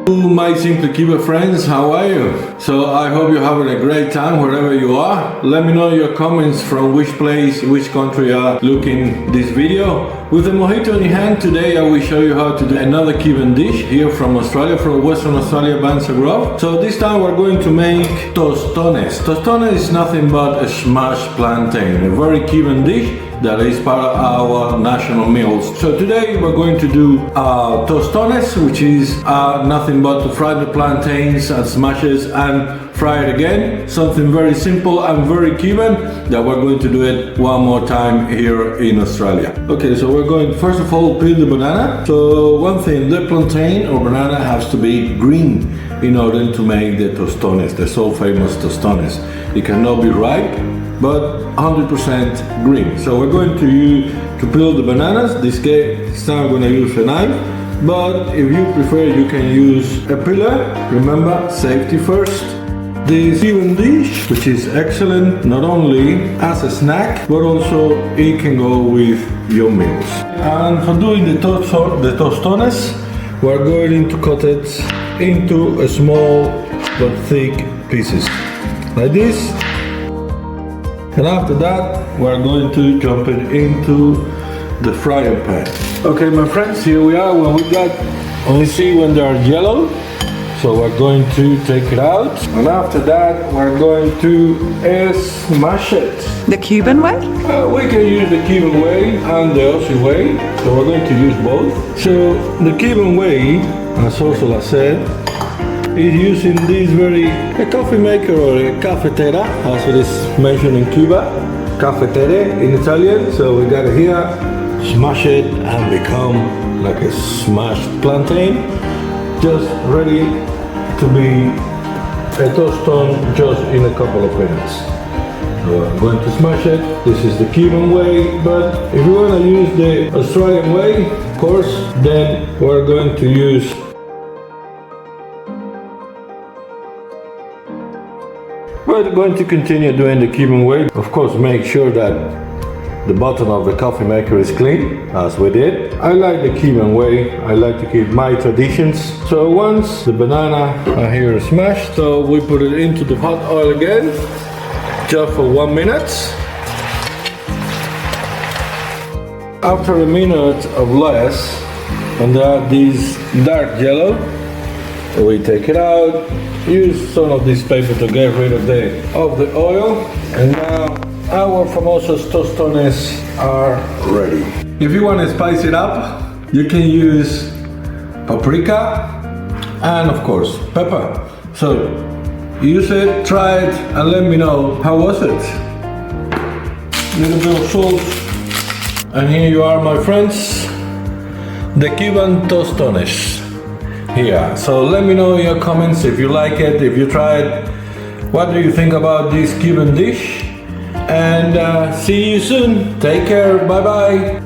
My Simply Cuba friends, how are you? So I hope you're having a great time wherever you are. Let me know your comments from which place, which country you are looking this video. With a mojito in your hand, today I will show you how to do another Cuban dish here from Australia, from Western Australia, Banza Grove. So this time we're going to make tostones. Tostones is nothing but a smashed plantain, a very Cuban dish that is part of our national meals. So today we're going to do tostones, which is nothing but to fry the plantains and smashes and fry it again. Something very simple and very Cuban that we're going to do it one more time here in Australia. Okay, so we're going to first of all peel the banana. So one thing, the plantain or banana has to be green in order to make the tostones, the so famous tostones. It cannot be ripe, but 100% green. So we're going to peel the bananas. This time I'm going to use a knife, but if you prefer you can use a peeler. Remember, safety first. This Cuban dish, which is excellent not only as a snack, but also it can go with your meals. And for doing the tostones, we're going to cut it into a small but thick pieces, like this. And after that, we're going to jump it into the frying pan. Okay, my friends, here we are. When we got, only see when they are yellow. So we're going to take it out. And after that, we're going to smash it. The Cuban way? We can use the Cuban way and the Aussie way. So we're going to use both. So the Cuban way, as also I said, is using this a coffee maker or a cafetera, as it is mentioned in Cuba, cafetere in Italian. So we got it here, smash it and become like a smashed plantain, just ready to be a tostone just in a couple of minutes. So I'm going to smash it. This is the Cuban way, but if you want to use the Australian way, of course, then we're going to use We're going to continue doing the Cuban way. Of course, make sure that the bottom of the coffee maker is clean, as we did. I like the Cuban way. I like to keep my traditions. So once the banana are here smashed, so we put it into the hot oil again, just for 1 minute. After a minute or less, and they are these dark yellow, we take it out. Use some of this paper to get rid of the oil, and now our famosos tostones are ready. If you want to spice it up, you can use paprika and of course pepper. So use it, try it, and let me know how was it. Little bit of salt, and here you are, my friends, the Cuban tostones. Here. So let me know in your comments if you like it, if you tried, what do you think about this Cuban dish, and see you soon. Take care. Bye bye.